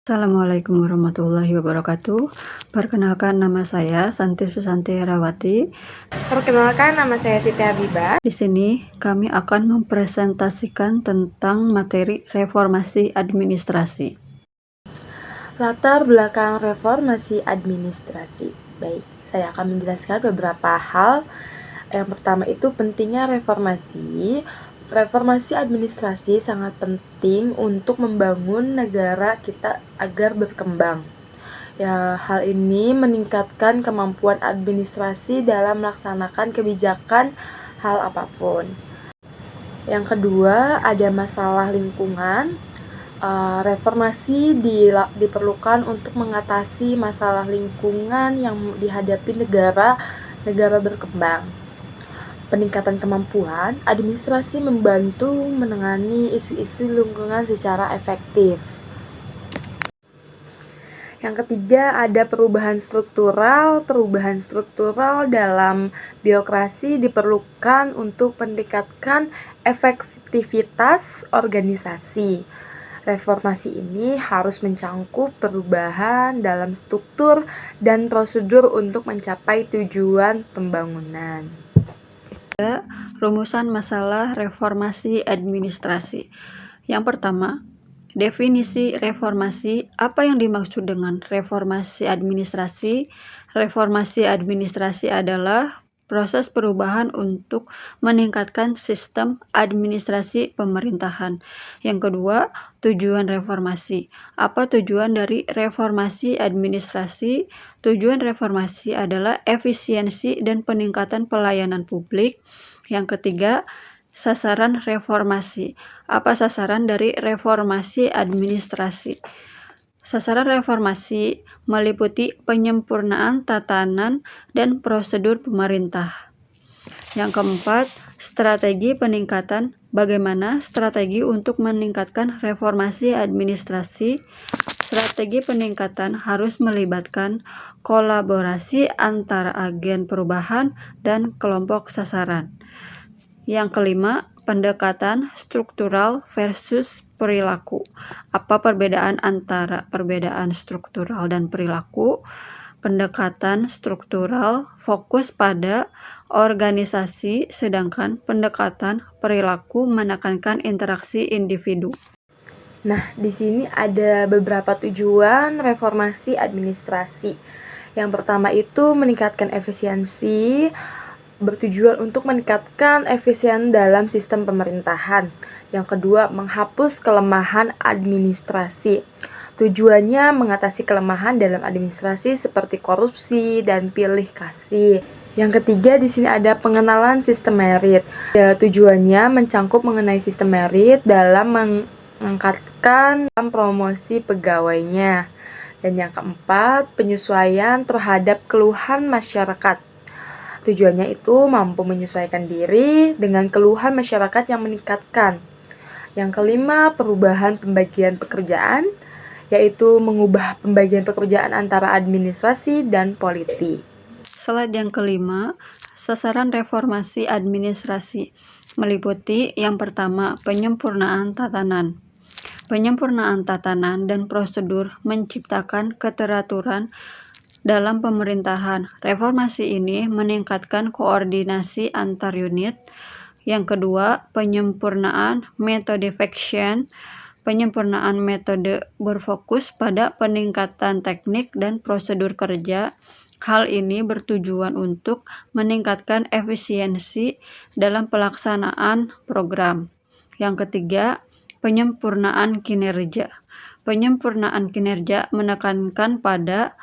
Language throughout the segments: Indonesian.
Assalamualaikum warahmatullahi wabarakatuh. Perkenalkan, nama saya Santi Susanti Herawati. Perkenalkan, nama saya Siti Habibah. Di sini kami akan mempresentasikan tentang materi reformasi administrasi. Latar belakang reformasi administrasi. Baik, saya akan menjelaskan beberapa hal. Yang pertama itu pentingnya reformasi. Reformasi administrasi sangat penting untuk membangun negara kita agar berkembang. Ya, hal ini meningkatkan kemampuan administrasi dalam melaksanakan kebijakan hal apapun. Yang kedua, ada masalah lingkungan. Reformasi diperlukan untuk mengatasi masalah lingkungan yang dihadapi negara berkembang. Peningkatan kemampuan administrasi membantu menangani isu-isu lingkungan secara efektif. Yang ketiga, ada perubahan struktural. Perubahan struktural dalam birokrasi diperlukan untuk meningkatkan efektivitas organisasi. Reformasi ini harus mencangkup perubahan dalam struktur dan prosedur untuk mencapai tujuan pembangunan. Rumusan masalah reformasi administrasi. Yang pertama, definisi reformasi. Apa yang dimaksud dengan reformasi administrasi? Reformasi administrasi adalah proses perubahan untuk meningkatkan sistem administrasi pemerintahan. Yang kedua, tujuan reformasi. Apa tujuan dari reformasi administrasi? Tujuan reformasi adalah efisiensi dan peningkatan pelayanan publik. Yang ketiga, sasaran reformasi. Apa sasaran dari reformasi administrasi? Sasaran reformasi meliputi penyempurnaan tatanan dan prosedur pemerintah. Yang keempat, strategi peningkatan. Bagaimana strategi untuk meningkatkan reformasi administrasi? Strategi peningkatan harus melibatkan kolaborasi antara agen perubahan dan kelompok sasaran. Yang kelima, pendekatan struktural versus perilaku. Apa perbedaan antara perbedaan struktural dan perilaku? Pendekatan struktural fokus pada organisasi, sedangkan pendekatan perilaku menekankan interaksi individu. Nah, di sini ada beberapa tujuan reformasi administrasi. Yang pertama itu meningkatkan efisiensi, bertujuan untuk meningkatkan efisien dalam sistem pemerintahan. Yang kedua, menghapus kelemahan administrasi. Tujuannya mengatasi kelemahan dalam administrasi seperti korupsi dan pilih kasih. Yang ketiga, di sini ada pengenalan sistem merit. Tujuannya mencangkup mengenai sistem merit dalam mengangkatkan promosi pegawainya. Dan yang keempat, penyesuaian terhadap keluhan masyarakat. Tujuannya itu mampu menyesuaikan diri dengan keluhan masyarakat yang meningkatkan. Yang kelima, perubahan pembagian pekerjaan, yaitu mengubah pembagian pekerjaan antara administrasi dan politik. Slide yang kelima, sasaran reformasi administrasi meliputi yang pertama, penyempurnaan tatanan. Penyempurnaan tatanan dan prosedur menciptakan keteraturan dalam pemerintahan. Reformasi ini meningkatkan koordinasi antar unit. Yang kedua, penyempurnaan metode faction. Penyempurnaan metode berfokus pada peningkatan teknik dan prosedur kerja. Hal ini bertujuan untuk meningkatkan efisiensi dalam pelaksanaan program. Yang ketiga, penyempurnaan kinerja. Penyempurnaan kinerja menekankan pada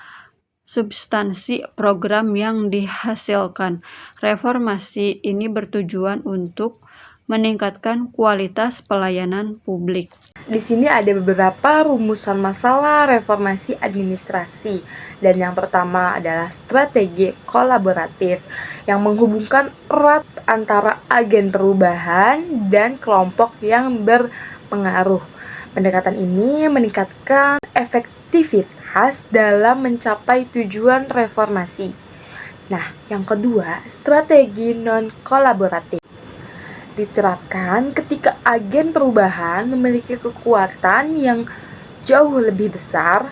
substansi program yang dihasilkan. Reformasi ini bertujuan untuk meningkatkan kualitas pelayanan publik. Di sini ada beberapa rumusan masalah reformasi administrasi. Dan yang pertama adalah strategi kolaboratif yang menghubungkan erat antara agen perubahan dan kelompok yang berpengaruh. Pendekatan ini meningkatkan efektivitas dalam mencapai tujuan reformasi. Nah, yang kedua, strategi non-kolaboratif diterapkan ketika agen perubahan memiliki kekuatan yang jauh lebih besar.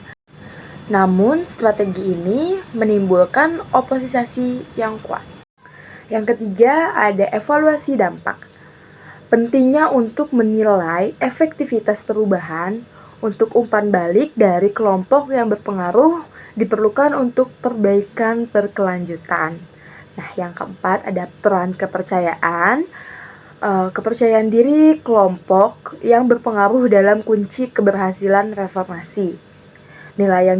Namun, strategi ini menimbulkan oposisi yang kuat. Yang ketiga, ada evaluasi dampak. Pentingnya untuk menilai efektivitas perubahan untuk umpan balik dari kelompok yang berpengaruh diperlukan untuk perbaikan berkelanjutan. Nah, yang keempat ada peran kepercayaan. Kepercayaan diri kelompok yang berpengaruh dalam kunci keberhasilan reformasi. Nilai yang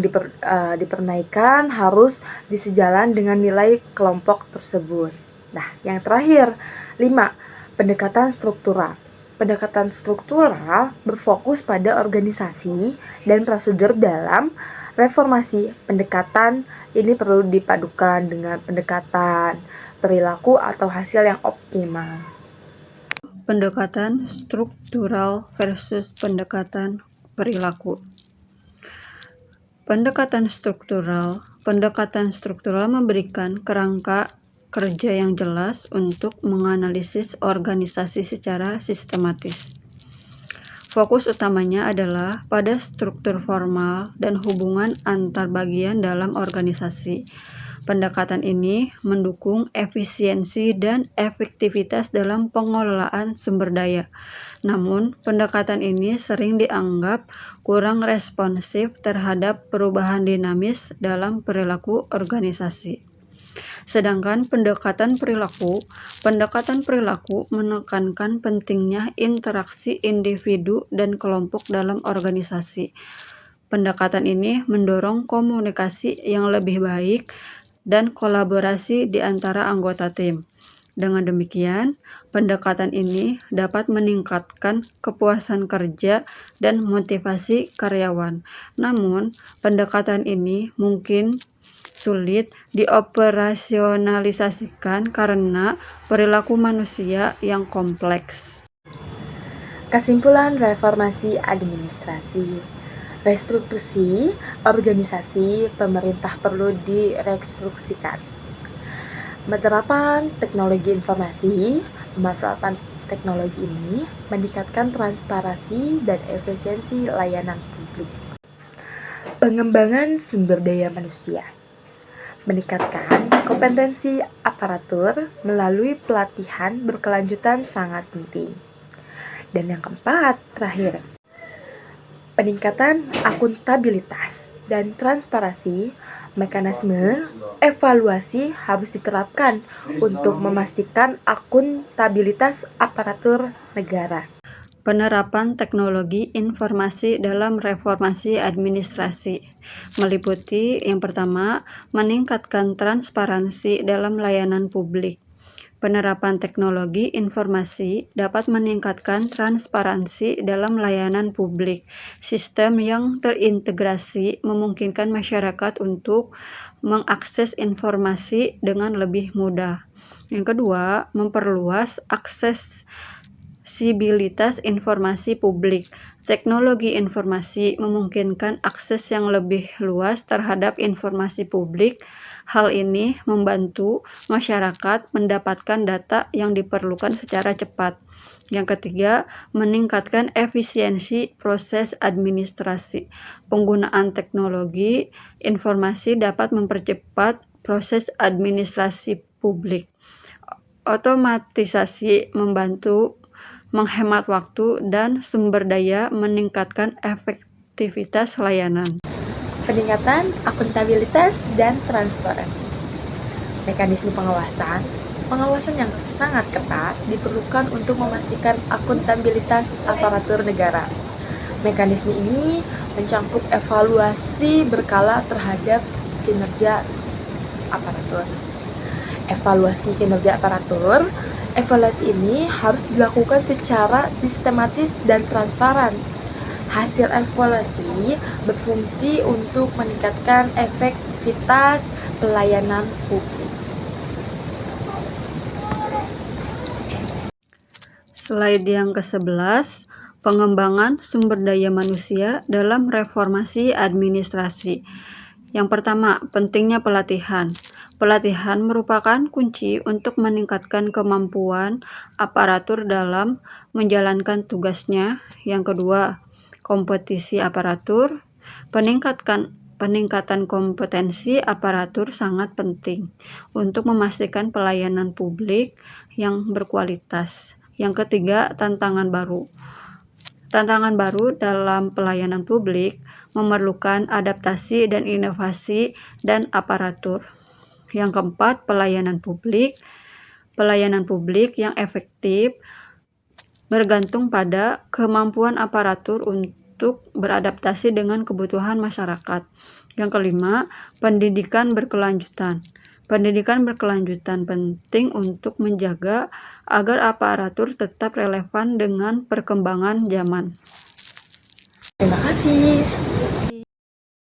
dipernaikkan harus disejalan dengan nilai kelompok tersebut. Nah, yang terakhir, 5. Pendekatan struktural. Pendekatan struktural berfokus pada organisasi dan prosedur dalam reformasi. Pendekatan ini perlu dipadukan dengan pendekatan perilaku atau hasil yang optimal. Pendekatan struktural versus pendekatan perilaku. Pendekatan struktural memberikan kerangka kerja yang jelas untuk menganalisis organisasi secara sistematis. Fokus utamanya adalah pada struktur formal dan hubungan antar bagian dalam organisasi. Pendekatan ini mendukung efisiensi dan efektivitas dalam pengelolaan sumber daya. Namun, pendekatan ini sering dianggap kurang responsif terhadap perubahan dinamis dalam perilaku organisasi. Sedangkan pendekatan perilaku menekankan pentingnya interaksi individu dan kelompok dalam organisasi. Pendekatan ini mendorong komunikasi yang lebih baik dan kolaborasi di antara anggota tim. Dengan demikian, pendekatan ini dapat meningkatkan kepuasan kerja dan motivasi karyawan. Namun, pendekatan ini mungkin sulit dioperasionalisasikan karena perilaku manusia yang kompleks. Kesimpulan reformasi administrasi. Restrukturisasi organisasi pemerintah perlu direstruksikan. Penerapan teknologi informasi. Pemanfaatan teknologi ini meningkatkan transparansi dan efisiensi layanan publik. Pengembangan sumber daya manusia. Meningkatkan kompetensi aparatur melalui pelatihan berkelanjutan sangat penting. Dan yang keempat, terakhir, peningkatan akuntabilitas dan transparansi. Mekanisme evaluasi harus diterapkan untuk memastikan akuntabilitas aparatur negara. Penerapan teknologi informasi dalam reformasi administrasi meliputi yang pertama, meningkatkan transparansi dalam layanan publik. Penerapan teknologi informasi dapat meningkatkan transparansi dalam layanan publik. Sistem yang terintegrasi memungkinkan masyarakat untuk mengakses informasi dengan lebih mudah. Yang kedua, memperluas aksesibilitas informasi publik. Teknologi informasi memungkinkan akses yang lebih luas terhadap informasi publik. Hal ini membantu masyarakat mendapatkan data yang diperlukan secara cepat. Yang ketiga, meningkatkan efisiensi proses administrasi. Penggunaan teknologi informasi dapat mempercepat proses administrasi publik. Otomatisasi membantu menghemat waktu dan sumber daya, meningkatkan efektivitas layanan. Peningkatan akuntabilitas dan transparansi. Mekanisme pengawasan yang sangat ketat diperlukan untuk memastikan akuntabilitas aparatur negara. Mekanisme ini mencakup evaluasi berkala terhadap kinerja aparatur. Evaluasi ini harus dilakukan secara sistematis dan transparan. Hasil evaluasi berfungsi untuk meningkatkan efektivitas pelayanan publik. Slide yang ke-11, pengembangan sumber daya manusia dalam reformasi administrasi. Yang pertama, pentingnya pelatihan. Pelatihan merupakan kunci untuk meningkatkan kemampuan aparatur dalam menjalankan tugasnya. Yang kedua, kompetisi aparatur. Peningkatan kompetensi aparatur sangat penting untuk memastikan pelayanan publik yang berkualitas. Yang ketiga, tantangan baru. Tantangan baru dalam pelayanan publik memerlukan adaptasi dan inovasi dan aparatur. Yang keempat, pelayanan publik. Pelayanan publik yang efektif bergantung pada kemampuan aparatur untuk beradaptasi dengan kebutuhan masyarakat. Yang kelima, pendidikan berkelanjutan. Pendidikan berkelanjutan penting untuk menjaga agar aparatur tetap relevan dengan perkembangan zaman. Terima kasih.